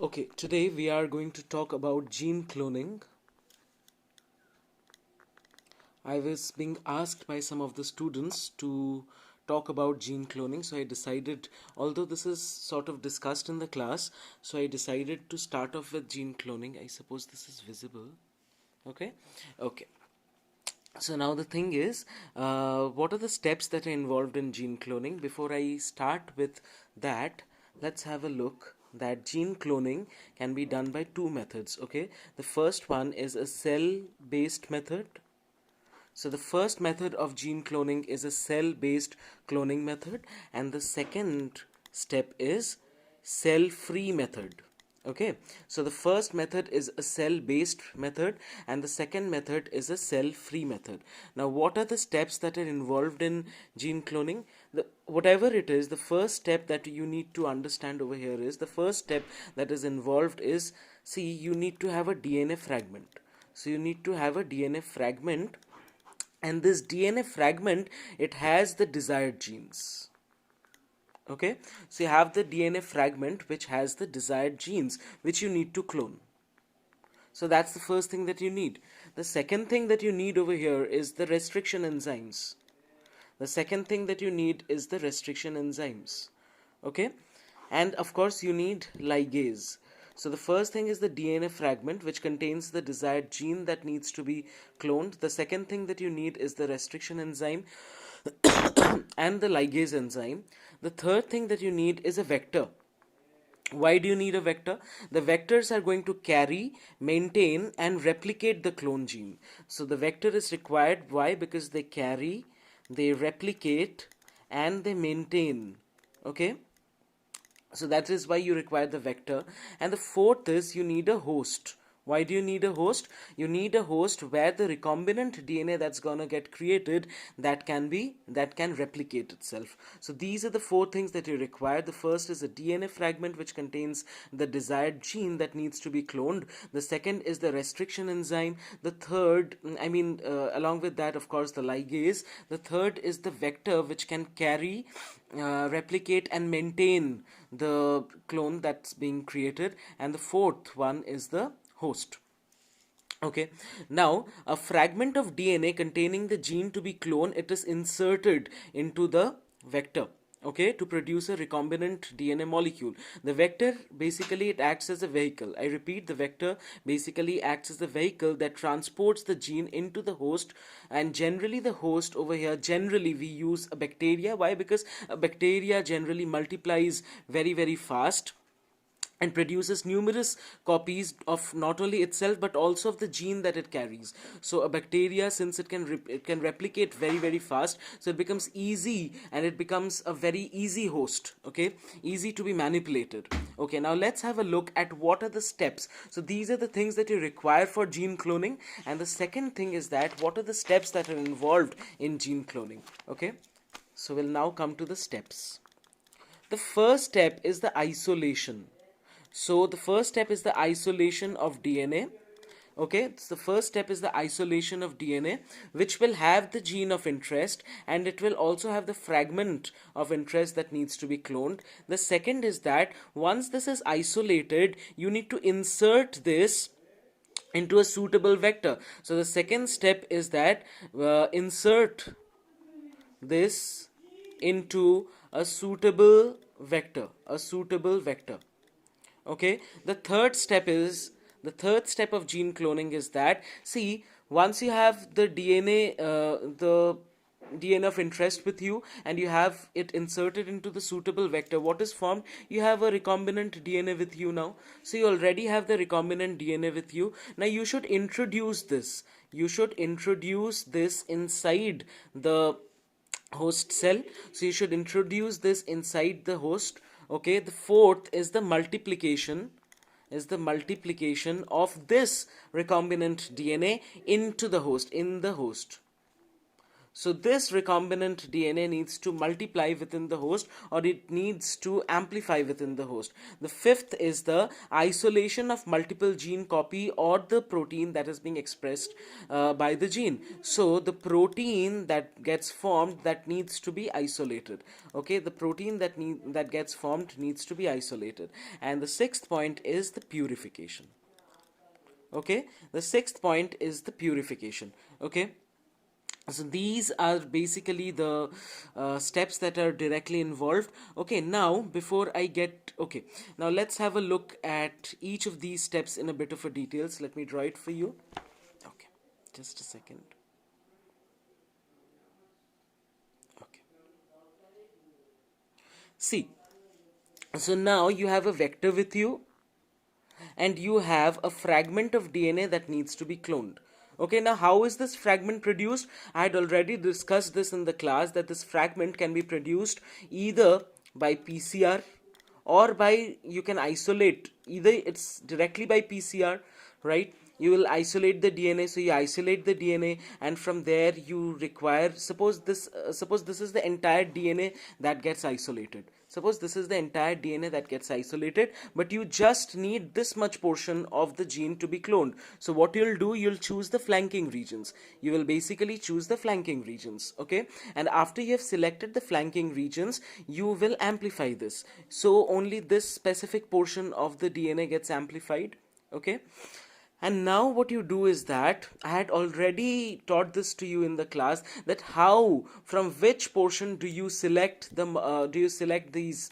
Okay, today we are going to talk about gene cloning. I was being asked by some of the students to talk about gene cloning, so I decided, although this is sort of discussed in the class, so I decided to start off with gene cloning. I suppose this is visible. Okay, okay. So now the thing is, what are the steps that are involved in gene cloning? Before I start with that, let's have a look that gene cloning can be done by two methods. Okay, the first one is a cell-based method. So the first method of gene cloning is a cell-based cloning method, and the second step is cell-free method. Okay, so the first method is a cell-based method, and the second method is a cell-free method. Now, what are the steps that are involved in gene cloning? Whatever it is, the first step that you need to understand over here is the first step that is involved is, see, you need to have a DNA fragment. So you need to have a DNA fragment, and this DNA fragment, it has the desired genes. Okay, so you have the DNA fragment which has the desired genes which you need to clone. So that's the first thing that you need. The second thing that you need over here is the restriction enzymes. The second thing that you need is the restriction enzymes. Okay, and of course you need ligase. So the first thing is the DNA fragment which contains the desired gene that needs to be cloned. The second thing that you need is the restriction enzyme and the ligase enzyme. The third thing that you need is a vector. Why do you need a vector? The vectors are going to carry, maintain, and replicate the clone gene. So the vector is required. Why? Because they carry, they replicate, and they maintain. Okay, so that is why you require the vector. And the fourth is you need a host. Why do you need a host? You need a host where the recombinant DNA that's gonna get created that can replicate itself. So these are the four things that you require. The first is a DNA fragment which contains the desired gene that needs to be cloned. The second is the restriction enzyme. The third, along with that, of course, the ligase. The third is the vector which can carry, replicate, and maintain the clone that's being created. And the fourth one is the host. Okay, now a fragment of DNA containing the gene to be cloned, it is inserted into the vector, okay, to produce a recombinant DNA molecule. The vector basically it acts as a vehicle. I repeat, the vector basically acts as the vehicle that transports the gene into the host. And generally the host over here, generally we use a bacteria. Why? Because a bacteria generally multiplies very fast and produces numerous copies of not only itself but also of the gene that it carries. So a bacteria, since it can replicate very fast, so it becomes easy, and it becomes a very easy host. Okay, easy to be manipulated. Okay, now let's have a look at what are the steps. So these are the things that you require for gene cloning, and the second thing is that what are the steps that are involved in gene cloning. Okay, so we'll now come to the steps. The first step is the isolation. So the first step is the isolation of DNA. Okay, so the first step is the isolation of DNA, which will have the gene of interest, and it will also have the fragment of interest that needs to be cloned. The second is that once this is isolated, you need to insert this into a suitable vector. So the second step is that insert this into a suitable vector. Okay, the third step of gene cloning is that, see, once you have the DNA of interest with you, and you have it inserted into the suitable vector, what is formed? You have a recombinant DNA with you now. So you already have the recombinant DNA with you. Now you should introduce this inside the host cell. So you should introduce this inside the host. Okay, the fourth is the multiplication of this recombinant DNA into the host, in the host. So this recombinant DNA needs to multiply within the host, or it needs to amplify within the host. The fifth is the isolation of multiple gene copy or the protein that is being expressed by the gene. So the protein that gets formed, that needs to be isolated. Okay, the protein that gets formed needs to be isolated. And the sixth point is the purification. Okay, the sixth point is the purification. Okay, so these are basically the steps that are directly involved. Okay, now before I get, okay, now let's have a look at each of these steps in a bit of a details. Let me draw it for you. Okay, just a second. Okay, see, so now you have a vector with you, and you have a fragment of DNA that needs to be cloned. Okay, now how is this fragment produced? I had already discussed this in the class, that this fragment can be produced either by PCR or by, you can isolate, either it's directly by PCR, right? You will isolate the DNA, so you isolate the DNA, and from there you require, suppose this is the entire DNA that gets isolated. Suppose this is the entire DNA that gets isolated, but you just need this much portion of the gene to be cloned. So what you'll do, you'll choose the flanking regions. You will basically choose the flanking regions, okay? And after you have selected the flanking regions, you will amplify this. So only this specific portion of the DNA gets amplified, okay? And now what you do is that I had already taught this to you in the class, that how, from which portion do you select these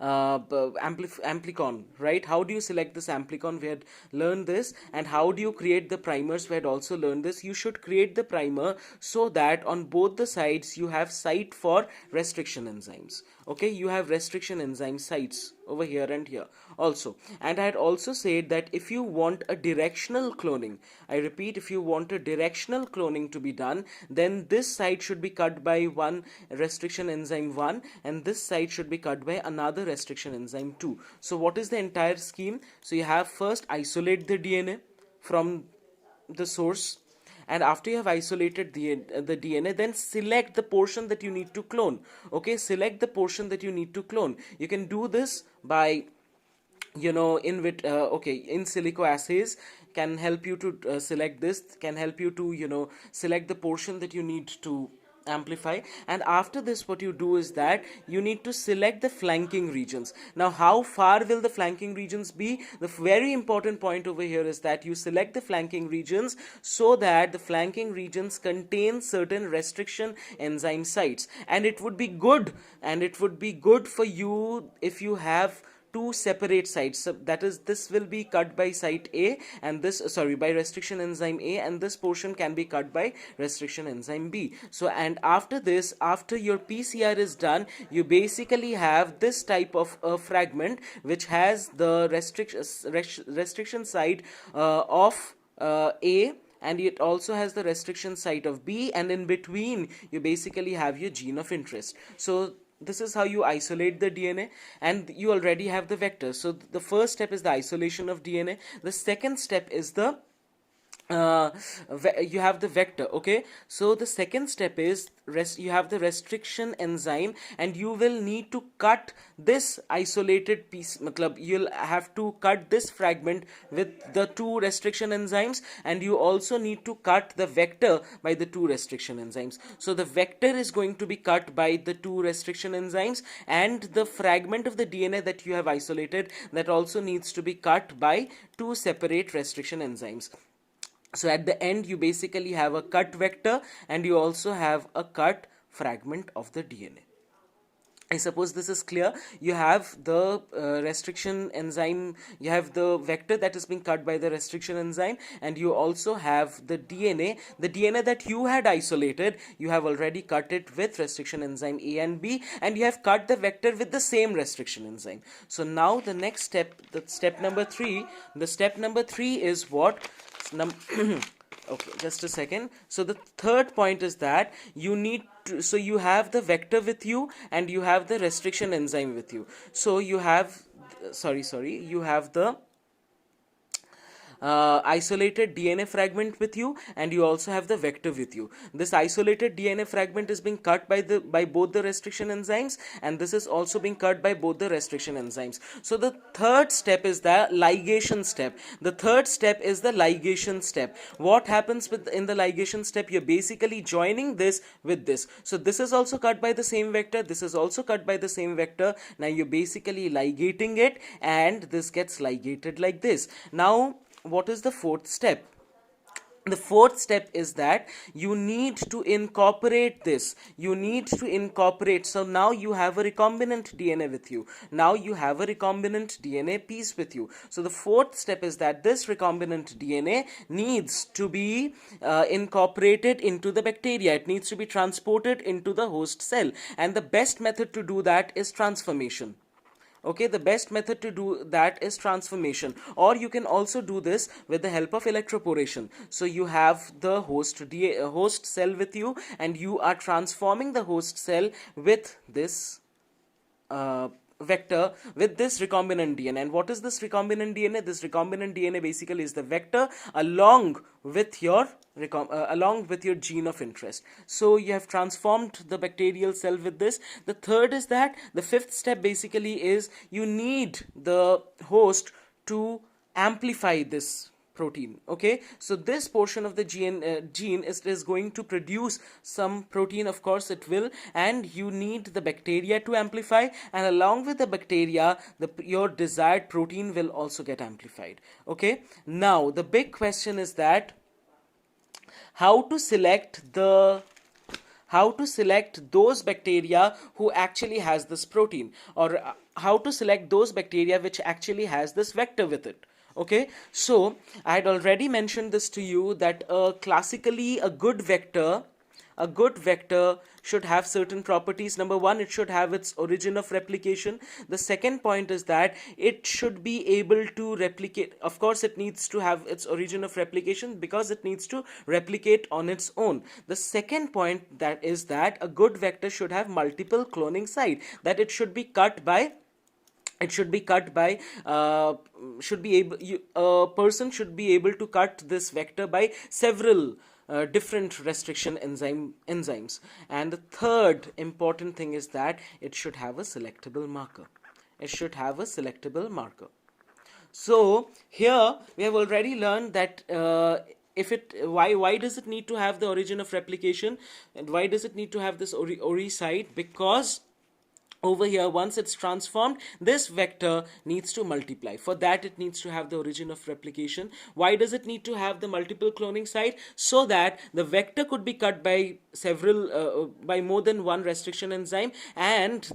amplicon, right? How do you select this amplicon? We had learned this. And how do you create the primers? We had also learned this. You should create the primer so that on both the sides you have site for restriction enzymes. Okay, you have restriction enzyme sites over here and here also. And I had also said that if you want a directional cloning, I repeat, if you want a directional cloning to be done, then this site should be cut by one restriction enzyme 1, and this site should be cut by another restriction enzyme 2. So what is the entire scheme? So you have first isolate the DNA from the source, and after you have isolated the DNA, then select the portion that you need to clone. Okay, select the portion that you need to clone. You can do this by, in silico assays can help you to select this, can help you to select the portion that you need to amplify. And after this, what you do is that you need to select the flanking regions. Now how far will the flanking regions be? The very important point over here is that you select the flanking regions so that the flanking regions contain certain restriction enzyme sites, and it would be good for you if you have two separate sites. So that is, this will be cut by site A, and this, by restriction enzyme A, and this portion can be cut by restriction enzyme B. So, and after this, after your PCR is done, you basically have this type of fragment which has the restriction site of A, and it also has the restriction site of B, and in between you basically have your gene of interest. So this is how you isolate the DNA, and you already have the vector. So the first step is the isolation of DNA. The second step is the you have the vector. Okay, so the second step is you have the restriction enzyme, and you will need to cut this isolated piece. You'll have to cut this fragment with the two restriction enzymes, and you also need to cut the vector by the two restriction enzymes. So the vector is going to be cut by the two restriction enzymes, and the fragment of the DNA that you have isolated, that also needs to be cut by two separate restriction enzymes. So at the end, you basically have a cut vector, and you also have a cut fragment of the DNA. I suppose this is clear. You have the restriction enzyme, you have the vector that is being cut by the restriction enzyme, and you also have the DNA. The DNA that you had isolated, you have already cut it with restriction enzyme A and B, and you have cut the vector with the same restriction enzyme. So now the next step, the step number 3 is what? Okay, just a second. So the third point is that you need to, so you have the vector with you, and you have the restriction enzyme with you. So you have, you have the isolated DNA fragment with you, and you also have the vector with you. This isolated DNA fragment is being cut by both the restriction enzymes, and this is also being cut by both the restriction enzymes. So the third step is the ligation step. The third step is the ligation step. What happens in the ligation step? You're basically joining this with this. So this is also cut by the same vector, this is also cut by the same vector. Now you're basically ligating it, and this gets ligated like this. Now what is the fourth step? The fourth step is that you need to incorporate this. You need to incorporate. So now you have a recombinant DNA with you. Now you have a recombinant DNA piece with you. So the fourth step is that this recombinant DNA needs to be incorporated into the bacteria. It needs to be transported into the host cell. And the best method to do that is transformation. Okay, the best method to do that is transformation, or you can also do this with the help of electroporation. So you have the host cell with you, and you are transforming the host cell with this vector, with this recombinant DNA. And what is this recombinant DNA? This recombinant DNA basically is the vector along with your gene of interest. So you have transformed the bacterial cell with this. The third is that the fifth step basically is you need the host to amplify this protein. Okay, so this portion of the gene is going to produce some protein, of course it will, and you need the bacteria to amplify, and along with the bacteria your desired protein will also get amplified. Okay, now the big question is that how to select those bacteria who actually has this protein, or how to select those bacteria which actually has this vector with it. Okay, so I had already mentioned this to you that classically a good vector should have certain properties. Number one, it should have its origin of replication. The second point is that it should be able to replicate. Of course, it needs to have its origin of replication because it needs to replicate on its own. The second point that is that a good vector should have multiple cloning site, that it should be cut by a person should be able to cut this vector by several different restriction enzymes. And the third important thing is that it should have a selectable marker. So here we have already learned that why does it need to have the origin of replication, and why does it need to have this ori site? Because over here, once it's transformed, this vector needs to multiply. For that, it needs to have the origin of replication. Why does it need to have the multiple cloning site? So that the vector could be cut by by more than one restriction enzyme, and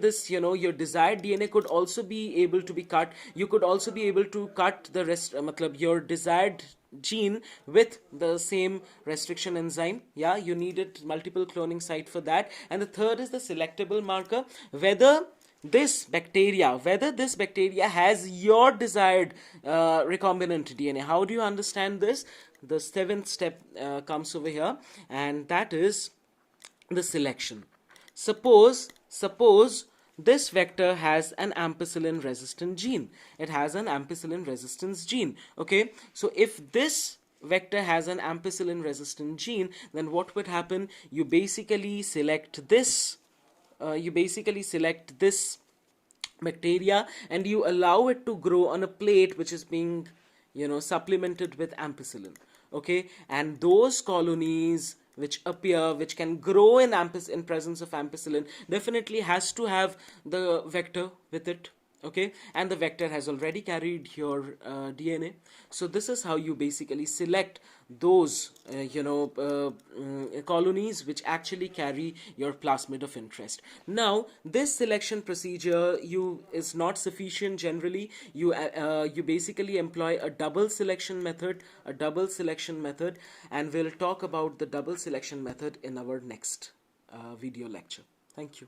this, your desired DNA could also be able to be cut. You could also be able to cut the your desired gene with the same restriction enzyme. Yeah, you needed multiple cloning site for that. And the third is the selectable marker, whether this bacteria has your desired recombinant DNA. How do you understand this? The seventh step comes over here, and that is the selection. Suppose this vector has an ampicillin resistant gene. It has an ampicillin resistance gene. Okay, so if this vector has an ampicillin resistant gene, then what would happen? You basically select this bacteria, and you allow it to grow on a plate which is being supplemented with ampicillin. Okay, and those colonies which can grow in presence of ampicillin definitely has to have the vector with it. Okay, and the vector has already carried your DNA. So this is how you basically select those colonies which actually carry your plasmid of interest. Now this selection procedure is not sufficient. Generally you basically employ a double selection method, and we'll talk about the double selection method in our next video lecture. Thank you.